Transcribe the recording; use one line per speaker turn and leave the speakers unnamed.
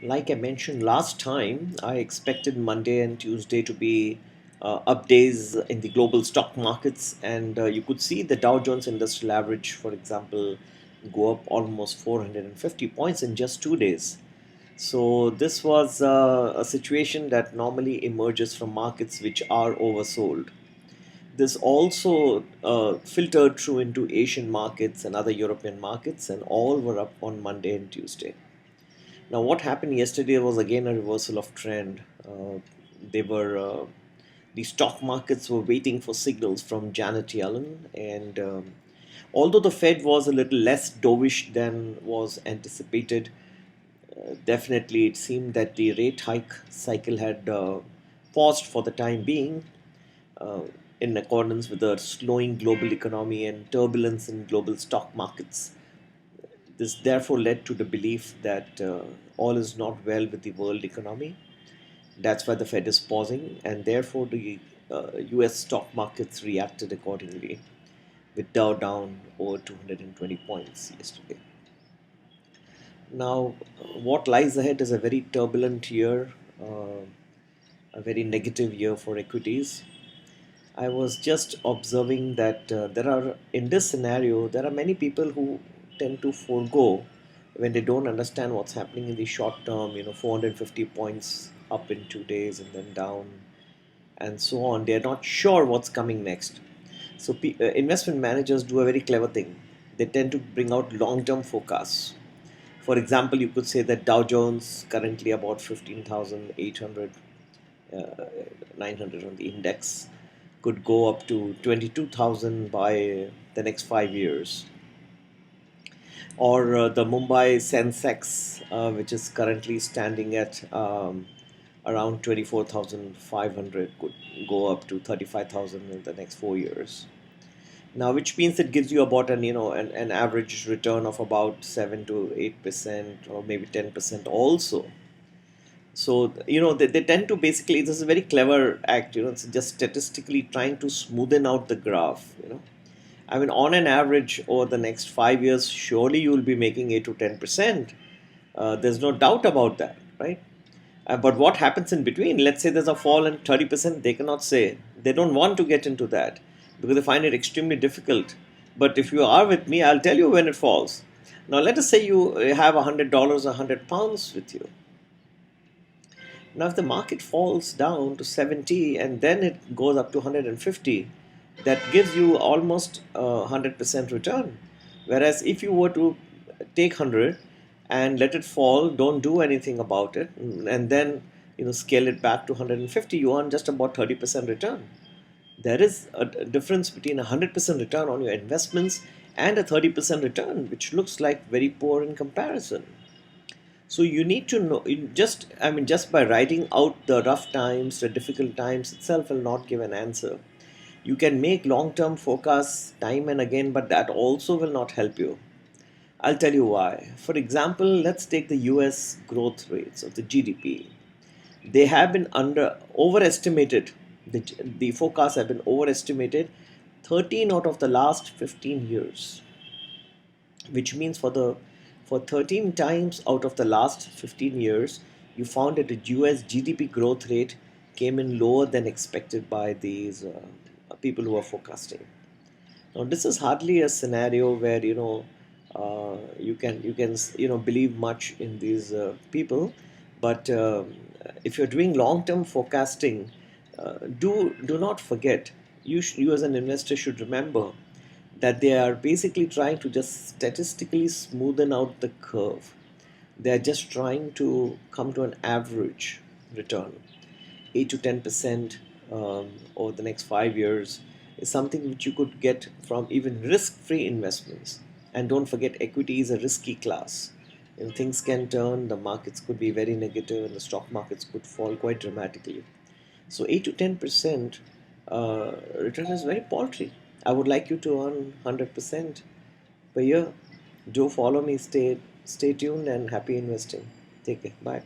Like I mentioned last time, I expected Monday and Tuesday to be up days in the global stock markets, and you could see the Dow Jones Industrial Average, for example, go up almost 450 points in just 2 days. So, this was a situation that normally emerges from markets which are oversold. This also filtered through into Asian markets and other European markets, and all were up on Monday and Tuesday. Now, what happened yesterday was again a reversal of trend. They were The stock markets were waiting for signals from Janet Yellen, and although the Fed was a little less dovish than was anticipated, definitely it seemed that the rate hike cycle had paused for the time being, uh, in accordance with the slowing global economy and turbulence in global stock markets. This therefore led to the belief that all is not well with the world economy. That's why the Fed is pausing, and therefore the US stock markets reacted accordingly, with Dow down over 220 points yesterday. Now, what lies ahead is a very turbulent year, a very negative year for equities. I was just observing that in this scenario, there are many people who tend to forego when they don't understand what's happening in the short term, 450 points up in 2 days and then down and so on. They're not sure what's coming next. So, investment managers do a very clever thing. They tend to bring out long term forecasts. For example, you could say that Dow Jones currently about 15,800, uh, 900 on the index, could go up to 22,000 by the next 5 years. Or the Mumbai Sensex, which is currently standing at around 24,500, could go up to 35,000 in the next 4 years. Now, which means it gives you about an average return of about 7 to 8% or maybe 10% also. So they tend to basically, this is a very clever act. It's just statistically trying to smoothen out the graph. I mean, on an average over the next 5 years, surely you will be making 8 to 10%. There's no doubt about that, right? But what happens in between? Let's say there's a fall in 30%. They cannot say. They don't want to get into that because they find it extremely difficult. But if you are with me, I'll tell you when it falls. Now, let us say you have $100 or £100 with you. Now, if the market falls down to 70 and then it goes up to 150, that gives you almost 100% return. Whereas if you were to take 100 and let it fall, don't do anything about it, and then scale it back to 150, you earn just about 30% return. There is a difference between a 100% return on your investments and a 30% return, which looks like very poor in comparison. So you need to know, just by writing out the rough times, the difficult times itself will not give an answer. You can make long term forecasts time and again, but that also will not help you. I'll tell you why. For example, let's take the US growth rates of the GDP. They have been overestimated. The forecasts have been overestimated 13 out of the last 15 years, which means for 13 times out of the last 15 years, you found that the US GDP growth rate came in lower than expected by these people who are forecasting. Now, this is hardly a scenario where you can believe much in these people, but if you're doing long-term forecasting, do not forget, you as an investor should remember that they are basically trying to just statistically smoothen out the curve. They are just trying to come to an average return. 8 to 10% over the next 5 years is something which you could get from even risk-free investments. And don't forget, equity is a risky class. And things can turn, the markets could be very negative, and the stock markets could fall quite dramatically. So 8 to 10% return is very paltry. I would like you to earn 100% per year. Do follow me. Stay tuned and happy investing. Take care. Bye.